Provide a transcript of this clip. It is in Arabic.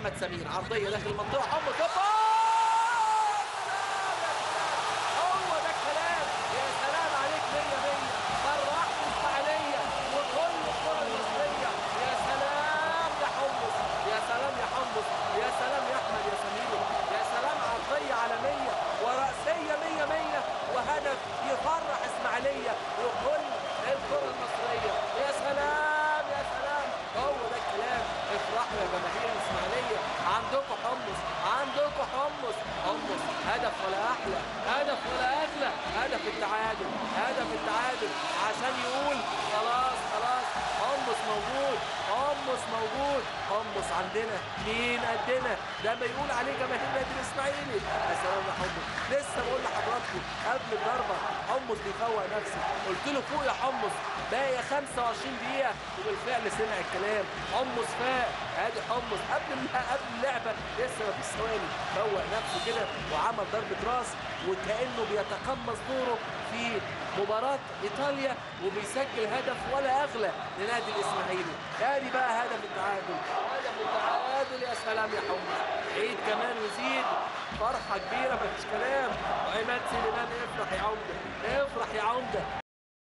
احمد سمير، عرضيه داخل المنطقه، حمص هو ده الكلام. يا سلام عليك 100 فرحت الاسماعيليه وكل الكره المصريه. يا سلام يا حمص، يا سلام يا حمص، يا سلام يا احمد يا سمير، يا سلام عرضيه عالميه وراسيه 100 وهدف يفرح اسماعيليه وكل الكره المصريه. يا سلام يا سلام، هو ده الكلام. افرحوا يا جماهير الاسماعيليه، عندكم حمص، عندكم حمص. حمص هدف ولا احلى، هدف ولا اغلى، هدف التعادل، هدف التعادل عشان يقول خلاص خلاص حمص موجود، حمص موجود، حمص عندنا، مين قدنا؟ ده ما يقول عليه جماهير النادي الاسماعيلي. يا سلام يا حمص، لسه بقول لحضراتكم قبل الضربه حمص بيفوق نفسه، قلت له فوق يا حمص، باقي 25 دقيقه، وبالفعل سمع الكلام، حمص فاق. ادي حمص قبل اللعبه لسه ما فيش ثواني فوق نفسه كده وعمل ضربه راس، وكانه بيتقمص دوره في مباراه ايطاليا وبيسجل هدف ولا اغلى لنادي الاسماعيلي. ادي بقى هدف التعادل، هدف التعادل. يا سلام يا حمص، عيد كمان وزيد، فرحه كبيره مفيش كلام. وعماد سليمان افرح يا عمده، افرح يا عمده،